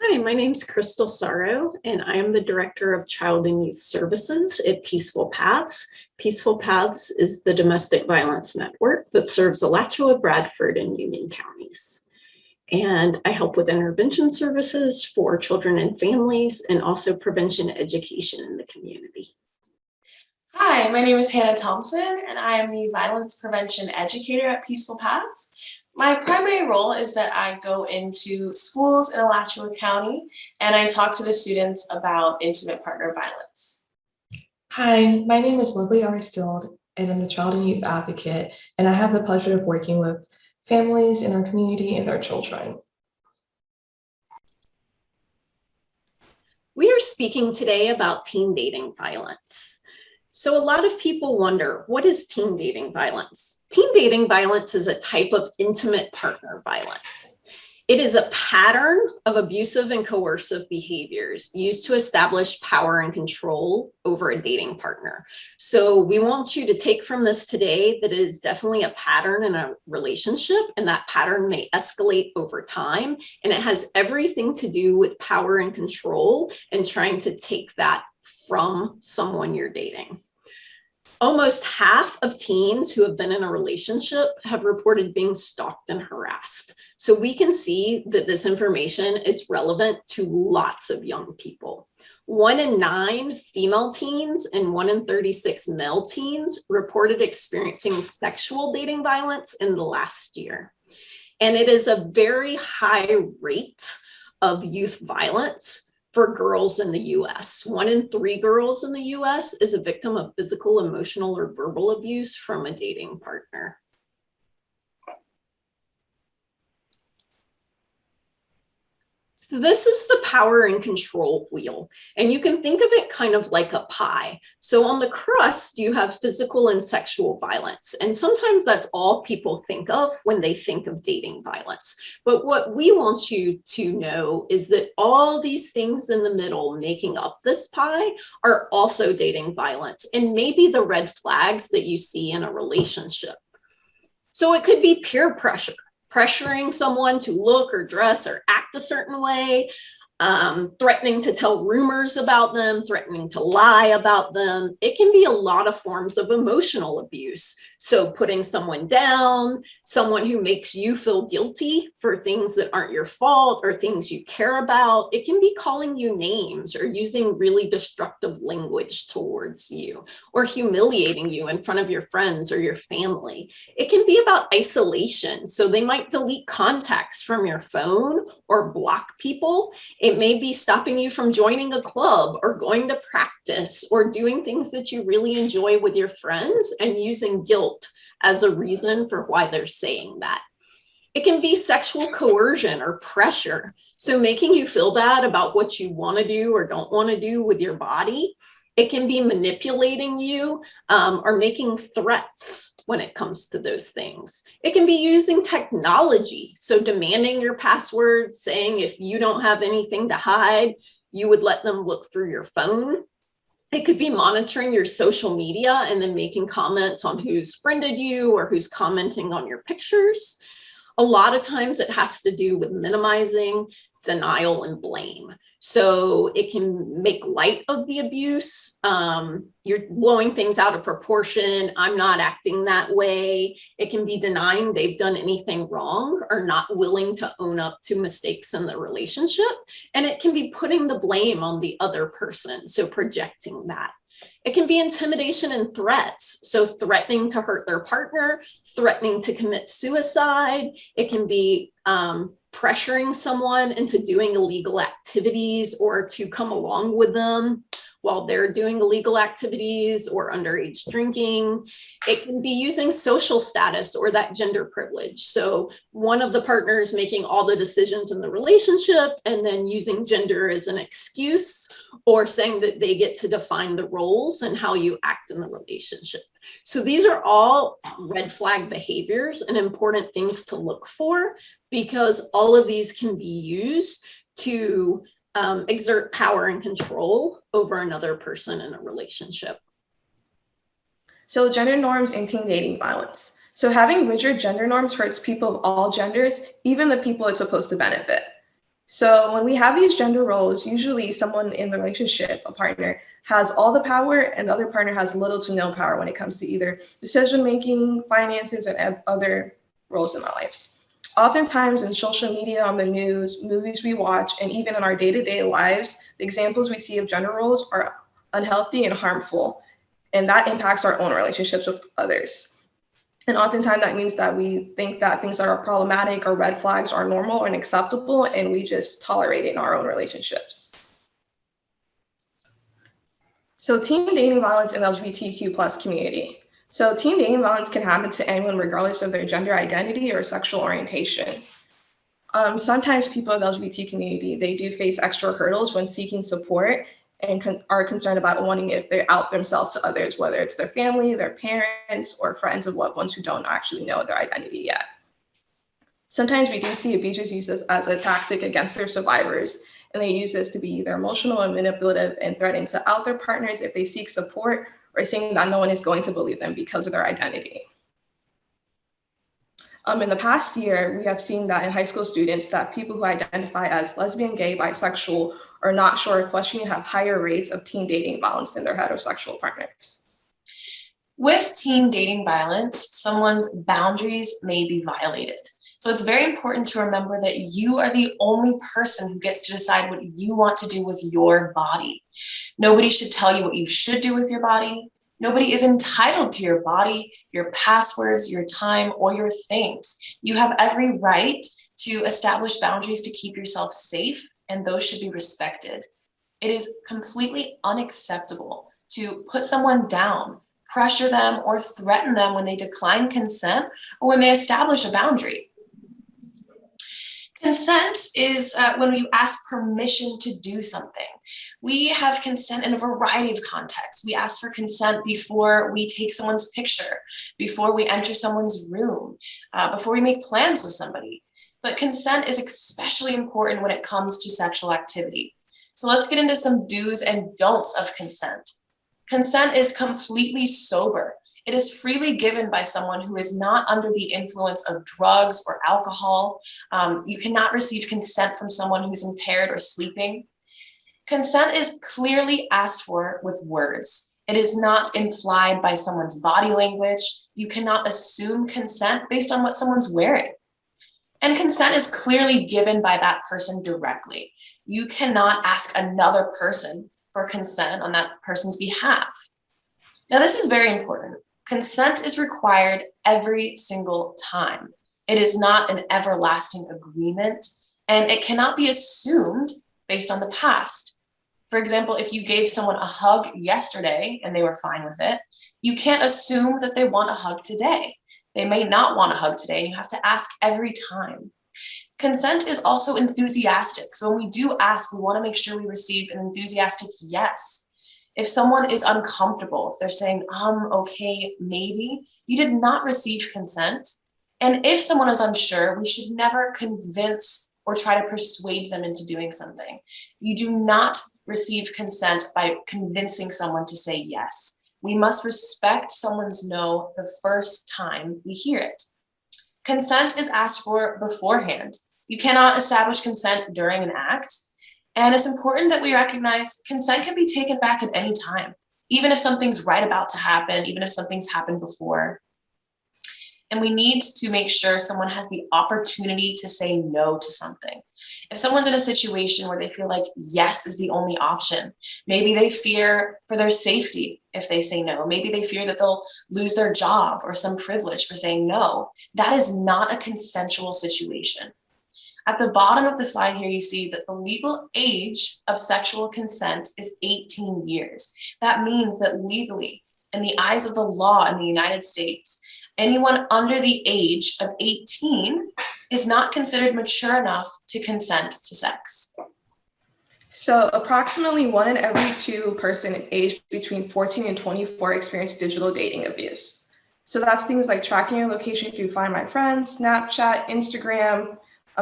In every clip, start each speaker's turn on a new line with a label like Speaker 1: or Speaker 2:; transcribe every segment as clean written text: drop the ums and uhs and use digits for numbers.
Speaker 1: Hi, my name is Crystal Sorrow, and I am the Director of Child and Youth Services at Peaceful Paths. Peaceful Paths is the domestic violence network that serves Alachua, Bradford, and Union counties. And I help with intervention services for children and families and also prevention education in the community.
Speaker 2: Hi, my name is Hannah Thompson, and I am the Violence Prevention Educator at Peaceful Paths. My primary role is that I go into schools in Alachua County and I talk to the students about intimate partner violence.
Speaker 3: Hi, my name is Lovely Aristilled, and I'm the Child and Youth Advocate, and I have the pleasure of working with families in our community and their children.
Speaker 1: We are speaking today about teen dating violence. So a lot of people wonder, what is teen dating violence? Teen dating violence is a type of intimate partner violence. It is a pattern of abusive and coercive behaviors used to establish power and control over a dating partner. So we want you to take from this today that it is definitely a pattern in a relationship, and that pattern may escalate over time. And it has everything to do with power and control and trying to take that from someone you're dating. Almost half of teens who have been in a relationship have reported being stalked and harassed. So we can see that this information is relevant to lots of young people. 1 in 9 female teens and 1 in 36 male teens reported experiencing sexual dating violence in the last year. And it is a very high rate of youth violence for girls in the US. 1 in 3 girls in the US is a victim of physical, emotional, or verbal abuse from a dating partner. So this is the power and control wheel, and you can think of it kind of like a pie. So on the crust, you have physical and sexual violence, and sometimes that's all people think of when they think of dating violence. But what we want you to know is that all these things in the middle making up this pie are also dating violence, and maybe the red flags that you see in a relationship. So it could be peer pressure, pressuring someone to look or dress or act a certain way, threatening to tell rumors about them, threatening to lie about them. It can be a lot of forms of emotional abuse. So putting someone down, someone who makes you feel guilty for things that aren't your fault or things you care about. It can be calling you names or using really destructive language towards you or humiliating you in front of your friends or your family. It can be about isolation. So they might delete contacts from your phone or block people. It may be stopping you from joining a club or going to practice or doing things that you really enjoy with your friends and using guilt as a reason for why they're saying that. It can be sexual coercion or pressure. So making you feel bad about what you want to do or don't want to do with your body. It can be manipulating you or making threats when it comes to those things. It can be using technology. So demanding your password, saying if you don't have anything to hide, you would let them look through your phone. It could be monitoring your social media and then making comments on who's friended you or who's commenting on your pictures. A lot of times it has to do with minimizing, denial, and blame. So it can make light of the abuse. You're blowing things out of proportion. I'm not acting that way. It can be denying they've done anything wrong or not willing to own up to mistakes in the relationship. And it can be putting the blame on the other person. So projecting that. It can be intimidation and threats. So threatening to hurt their partner, threatening to commit suicide. It can be pressuring someone into doing illegal activities or to come along with them while they're doing illegal activities or underage drinking. It can be using social status or that gender privilege. So one of the partners making all the decisions in the relationship and then using gender as an excuse or saying that they get to define the roles and how you act in the relationship. So these are all red flag behaviors and important things to look for because all of these can be used to exert power and control over another person in a relationship.
Speaker 4: So gender norms and teen dating violence. So having rigid gender norms hurts people of all genders, even the people it's supposed to benefit. So when we have these gender roles, usually someone in the relationship, a partner, has all the power and the other partner has little to no power when it comes to either decision making, finances, and other roles in our lives. Oftentimes in social media, on the news, movies we watch, and even in our day-to-day lives, the examples we see of gender roles are unhealthy and harmful, and that impacts our own relationships with others. And oftentimes that means that we think that things that are problematic or red flags are normal and acceptable, and we just tolerate it in our own relationships. So teen dating violence in LGBTQ plus community. So teen dating violence can happen to anyone regardless of their gender identity or sexual orientation. Sometimes people in the LGBT community, they do face extra hurdles when seeking support and are concerned about wanting if they out themselves to others, whether it's their family, their parents, or friends of loved ones who don't actually know their identity yet. Sometimes we do see abusers use this as a tactic against their survivors, and they use this to be either emotional and manipulative and threaten to out their partners if they seek support, or saying that no one is going to believe them because of their identity. In the past year, we have seen that in high school students that people who identify as lesbian, gay, bisexual, or not sure or questioning have higher rates of teen dating violence than their heterosexual partners.
Speaker 2: With teen dating violence, someone's boundaries may be violated. So it's very important to remember that you are the only person who gets to decide what you want to do with your body. Nobody should tell you what you should do with your body. Nobody is entitled to your body, your passwords, your time, or your things. You have every right to establish boundaries to keep yourself safe, and those should be respected. It is completely unacceptable to put someone down, pressure them, or threaten them when they decline consent or when they establish a boundary. Consent is when you ask permission to do something. We have consent in a variety of contexts. We ask for consent before we take someone's picture, before we enter someone's room, before we make plans with somebody. But consent is especially important when it comes to sexual activity. So let's get into some do's and don'ts of consent. Consent is completely sober. It is freely given by someone who is not under the influence of drugs or alcohol. You cannot receive consent from someone who's impaired or sleeping. Consent is clearly asked for with words. It is not implied by someone's body language. You cannot assume consent based on what someone's wearing. And consent is clearly given by that person directly. You cannot ask another person for consent on that person's behalf. Now, this is very important. Consent is required every single time. It is not an everlasting agreement, and it cannot be assumed based on the past. For example, if you gave someone a hug yesterday and they were fine with it, you can't assume that they want a hug today. They may not want a hug today, and you have to ask every time. Consent is also enthusiastic. So when we do ask, we want to make sure we receive an enthusiastic yes. If someone is uncomfortable, if they're saying, okay, maybe, you did not receive consent. And if someone is unsure, we should never convince or try to persuade them into doing something. You do not receive consent by convincing someone to say yes. We must respect someone's no the first time we hear it. Consent is asked for beforehand. You cannot establish consent during an act. And it's important that we recognize consent can be taken back at any time, even if something's right about to happen, even if something's happened before. And we need to make sure someone has the opportunity to say no to something. If someone's in a situation where they feel like yes is the only option, maybe they fear for their safety if they say no. Maybe they fear that they'll lose their job or some privilege for saying no. That is not a consensual situation. At the bottom of the slide here, you see that the legal age of sexual consent is 18 years. That means that legally, in the eyes of the law in the United States, anyone under the age of 18 is not considered mature enough to consent to sex.
Speaker 4: So approximately 1 in every 2 person aged between 14 and 24 experience digital dating abuse. So that's things like tracking your location through Find My Friends, Snapchat, Instagram,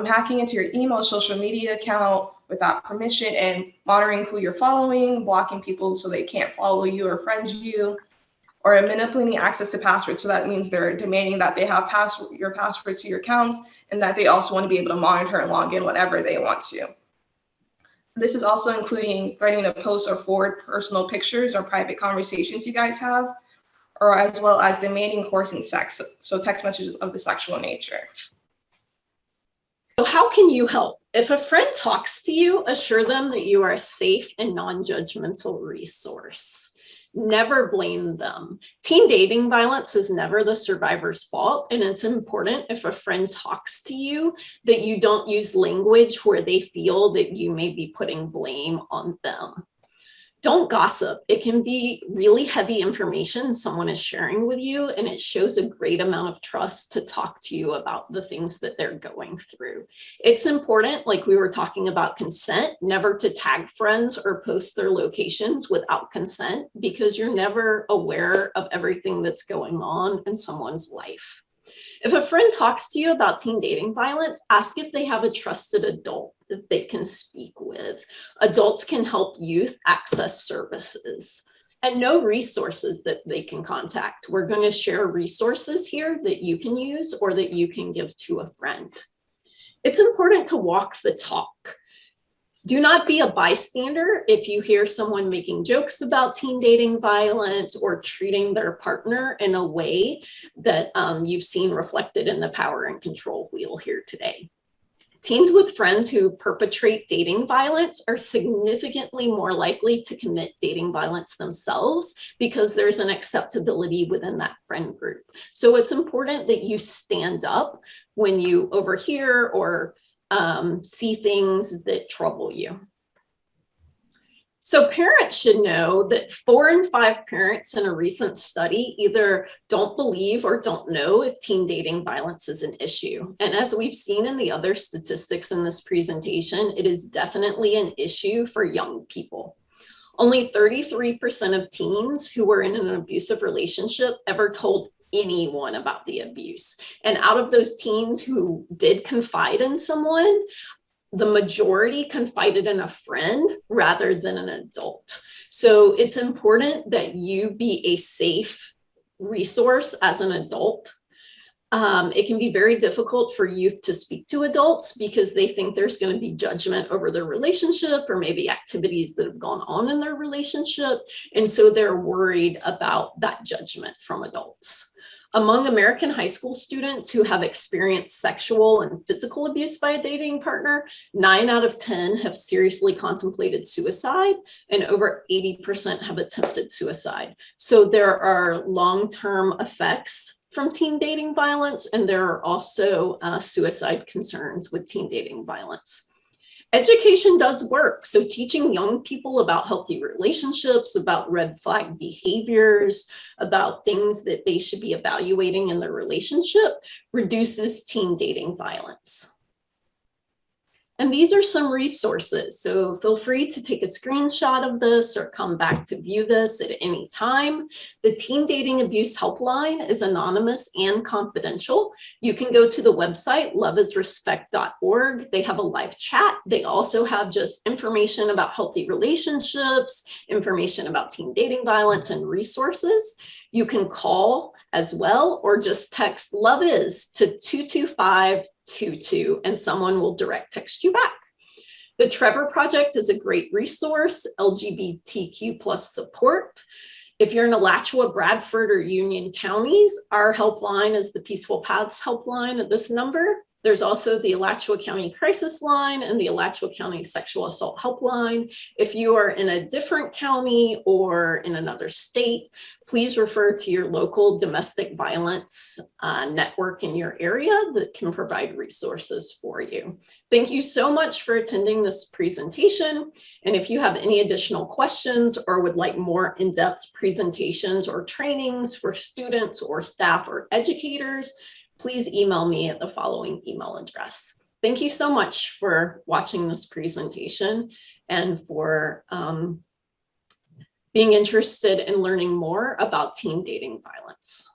Speaker 4: hacking into your email, social media account without permission, and monitoring who you're following, blocking people so they can't follow you or friend you, or manipulating access to passwords. So that means they're demanding that they have your passwords to your accounts, and that they also want to be able to monitor and log in whenever they want to. This is also including threatening to post or forward personal pictures or private conversations you guys have, or as well as demanding coercing sex, so text messages of the sexual nature.
Speaker 1: So how can you help? If a friend talks to you, assure them that you are a safe and non-judgmental resource. Never blame them. Teen dating violence is never the survivor's fault, and it's important if a friend talks to you that you don't use language where they feel that you may be putting blame on them. Don't gossip. It can be really heavy information someone is sharing with you, and it shows a great amount of trust to talk to you about the things that they're going through. It's important, like we were talking about consent, never to tag friends or post their locations without consent, because you're never aware of everything that's going on in someone's life. If a friend talks to you about teen dating violence, ask if they have a trusted adult that they can speak with. Adults can help youth access services, and know resources that they can contact. We're going to share resources here that you can use or that you can give to a friend. It's important to walk the talk. Do not be a bystander if you hear someone making jokes about teen dating violence or treating their partner in a way that you've seen reflected in the power and control wheel here today. Teens with friends who perpetrate dating violence are significantly more likely to commit dating violence themselves because there's an acceptability within that friend group. So it's important that you stand up when you overhear or see things that trouble you. So parents should know that 4 in 5 parents in a recent study either don't believe or don't know if teen dating violence is an issue. And as we've seen in the other statistics in this presentation, it is definitely an issue for young people. Only 33% of teens who were in an abusive relationship ever told anyone about the abuse. And out of those teens who did confide in someone, the majority confided in a friend rather than an adult. So it's important that you be a safe resource as an adult. It can be very difficult for youth to speak to adults because they think there's going to be judgment over their relationship or maybe activities that have gone on in their relationship. And so they're worried about that judgment from adults. Among American high school students who have experienced sexual and physical abuse by a dating partner, 9 out of 10 have seriously contemplated suicide, and over 80% have attempted suicide. So there are long-term effects from teen dating violence, and there are also suicide concerns with teen dating violence. Education does work. So teaching young people about healthy relationships, about red flag behaviors, about things that they should be evaluating in their relationship reduces teen dating violence. And these are some resources. So feel free to take a screenshot of this or come back to view this at any time. The Teen Dating Abuse Helpline is anonymous and confidential. You can go to the website, loveisrespect.org. They have a live chat. They also have just information about healthy relationships, information about teen dating violence, and resources. You can call as well, or just text "Love Is" to 22522 and someone will direct text you back. The Trevor Project is a great resource, LGBTQ+ support. If you're in Alachua, Bradford, or Union counties, our helpline is the Peaceful Paths helpline at this number. There's also the Alachua County Crisis Line and the Alachua County Sexual Assault Helpline. If you are in a different county or in another state, please refer to your local domestic violence network in your area that can provide resources for you. Thank you so much for attending this presentation. And if you have any additional questions or would like more in-depth presentations or trainings for students or staff or educators, please email me at the following email address. Thank you so much for watching this presentation and for being interested in learning more about teen dating violence.